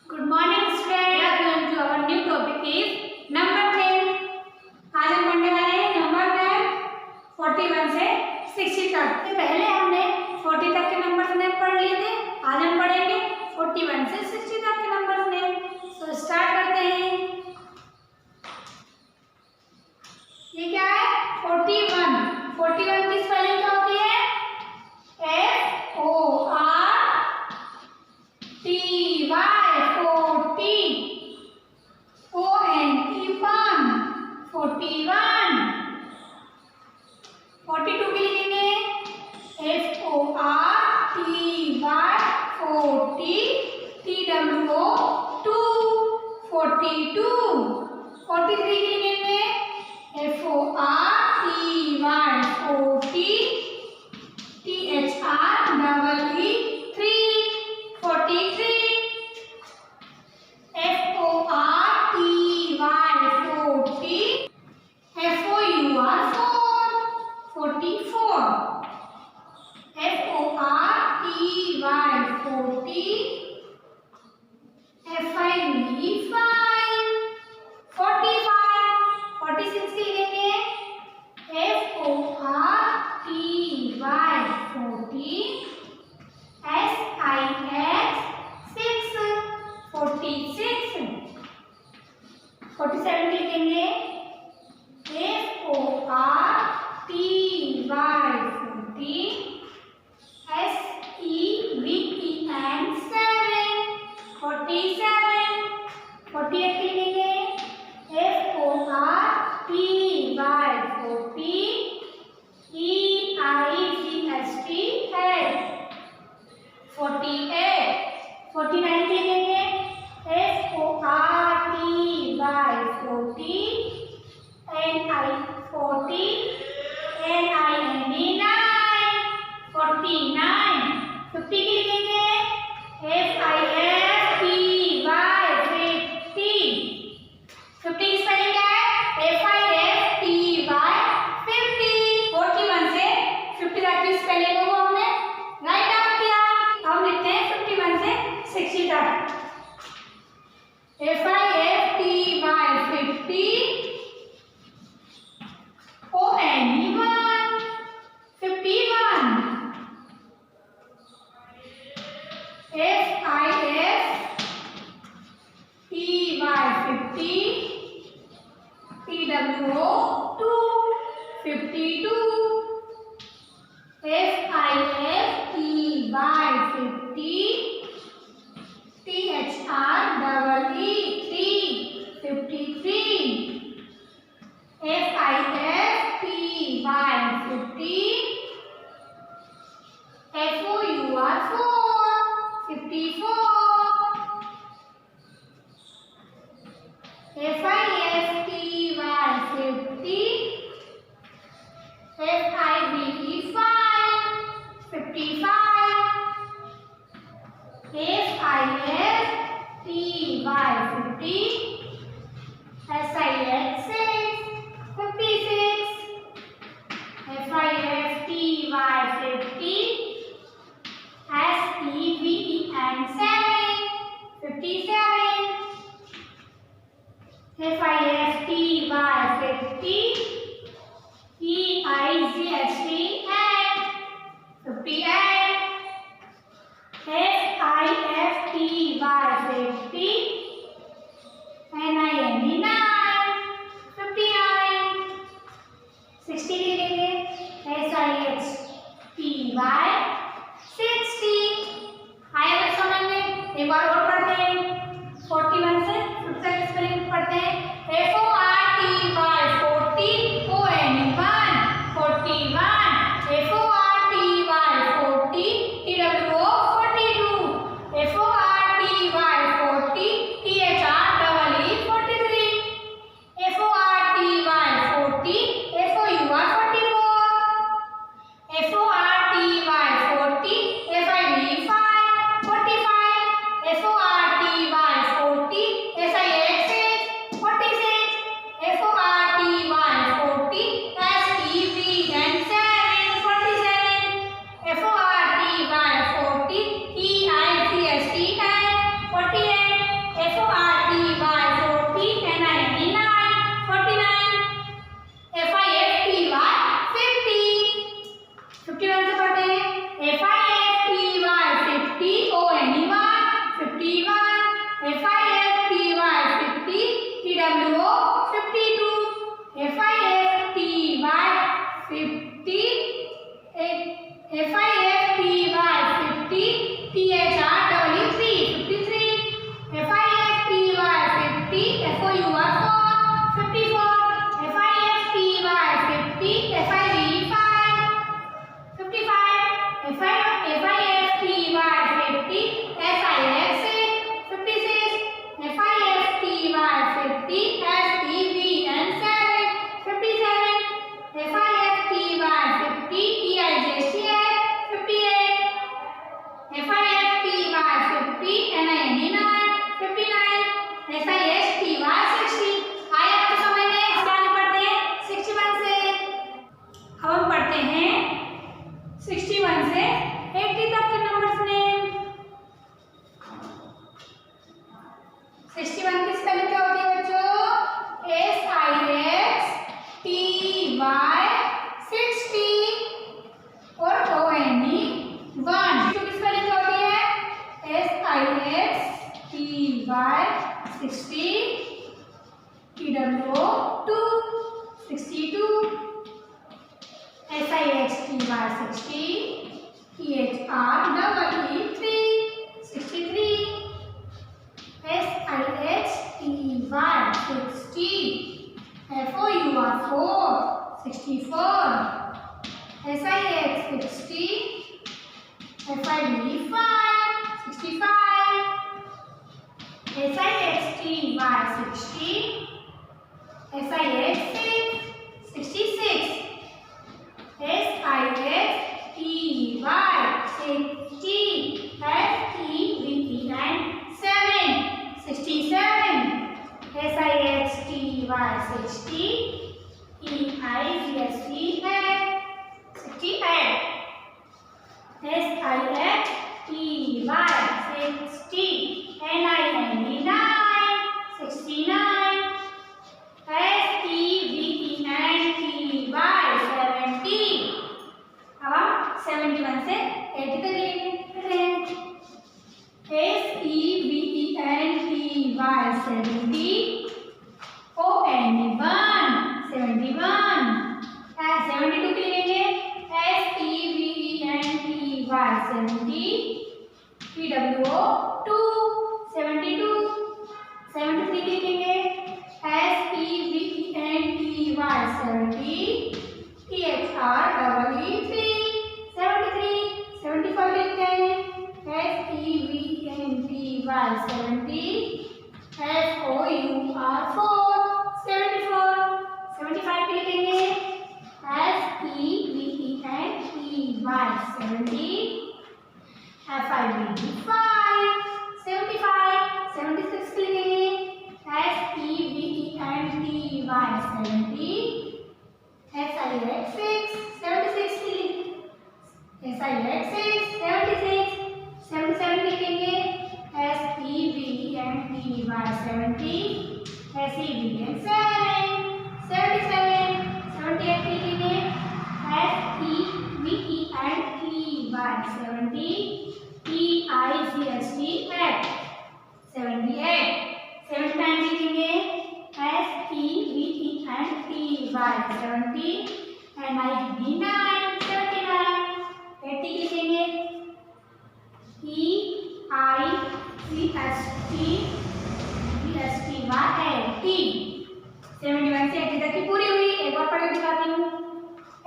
Good morning students. We are going to our new topic is number game. आज हम पढ़ने वाले हैं नंबर गेम 41 से 60 तक। तो पहले हमने 40 तक के नंबर नेम पढ़ लिए थे। आज हम पढ़ेंगे 41 से 60 तक के नंबर नेम। तो स्टार्ट करते हैं। ये क्या है? 41। 41 की स्पेलिंग क्या होती है?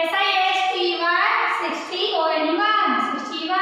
SI, ST, Y, 60, O, N, 1, 61,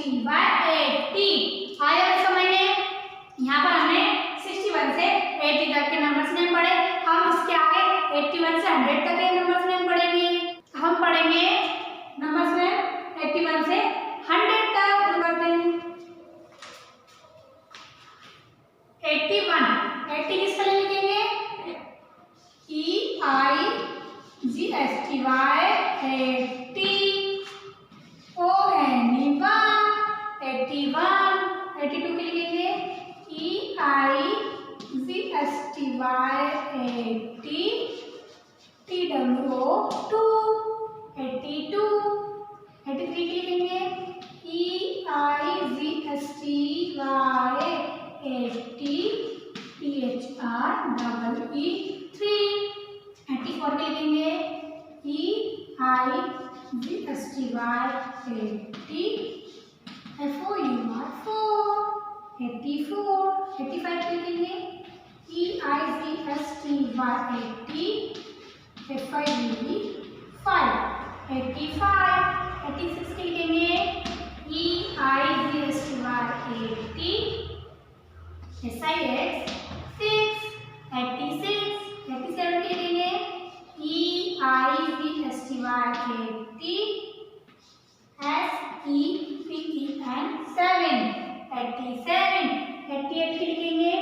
Y 80 आया समझ में। यहाँ पर हमने 61 से 80 तक के नंबर्स नेम पढ़े। हम इसके आगे 81 से 100 तक के नंबर्स नेम पढ़ेंगे। हम पढ़ेंगे नंबर्स नेम 81 से 100 तक। करते हैं 81 80 किस तरह लिखेंगे? EIGSTY 80 ONE 81 82 के लिखेंगे EIGSTY 80 TWO 2 82 83 के लिखेंगे EIGSTY 80 THREE 3 84 के लिखेंगे EIGSTY 80 FOUR 4 84 85 के लिखेंगे EIGSTY 80 FIVE 5 85 86 के लिखेंगे EIGSTY 80 SIX 6 86 87 के लिखेंगे EIGSTY 80 SEPEN 7 87 88 के लिखेंगे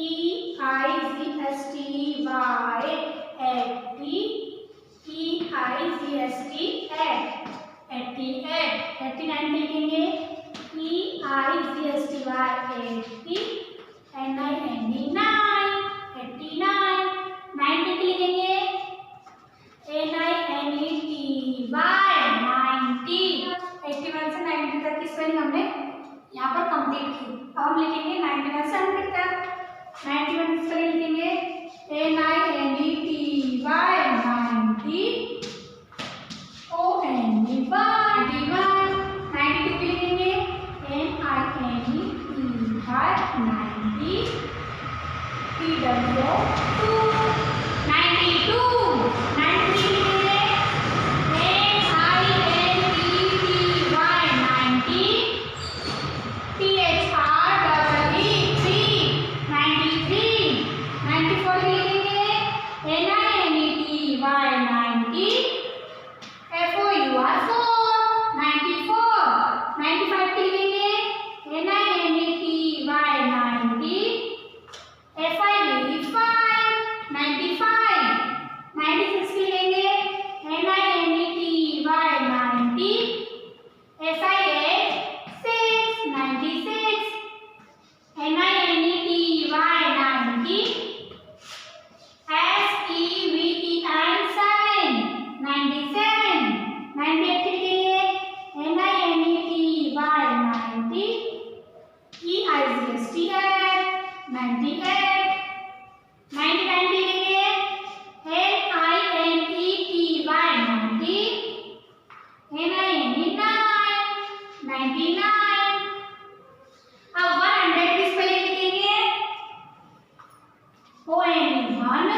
EIGSTY 80 EIGSTY 88 89 के लिखेंगे EIGSTY 80 NINE 89 90 के लिखेंगे NINETY 90 81 से 90 तक की स्पेलिंग हमने यहाँ पर कंप्लीट की। अब हम लिखेंगे 91 से 100 तक। 91 की स्पेलिंग लिखेंगे NINETY 90 ONE 91 92 के लिखेंगे NINETY 90 TWO 2 92 93 लिखेंगे NINETY 90 THREE 3 93 94 लिखेंगे NINETY 90 FOUR 4 94 95 के लिखेंगे NINETY 90 FIVE 5 95 96 के लिखेंगे NINETY 90 SIX 6 96 NINETY 90 SEVEN 7 97 98 के लिखेंगे NINETY 90 EIGSTY 98 99 के लिखेंगे NINETY 90 99 अब 100 की स्पेलिंग लिखेंगे ONE 100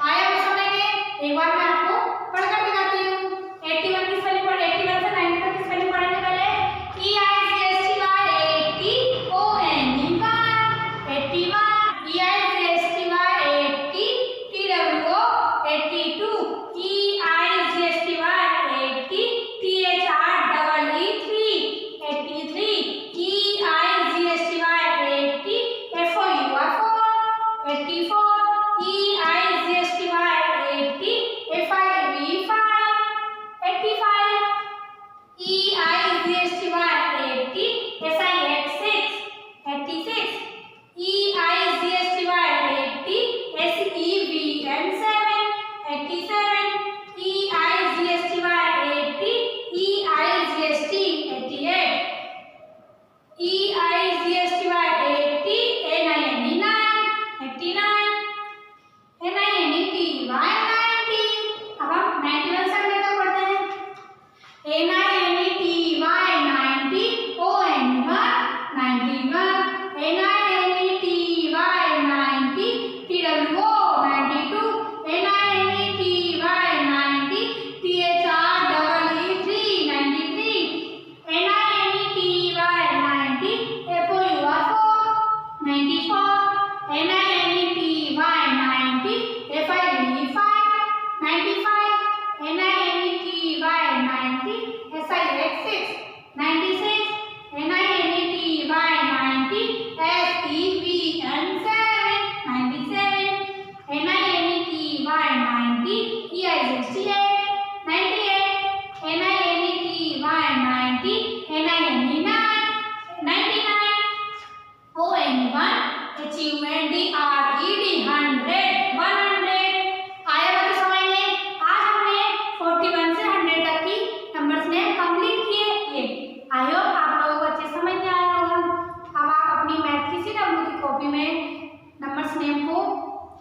आया वो समझ में। एक बार मैं आपको पढ़कर दिखाती हूँ। 81 की स्पेलिंग पढ़ 81 से 90 तक की स्पेलिंग पढ़ेंगे पहले EIGSTY 80 ONE 81 EIGSTY 80 TWO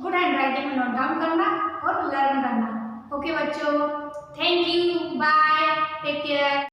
good handwriting में नोट डाउन करना और लर्न करना। ओके बच्चों, thank you, bye, take care.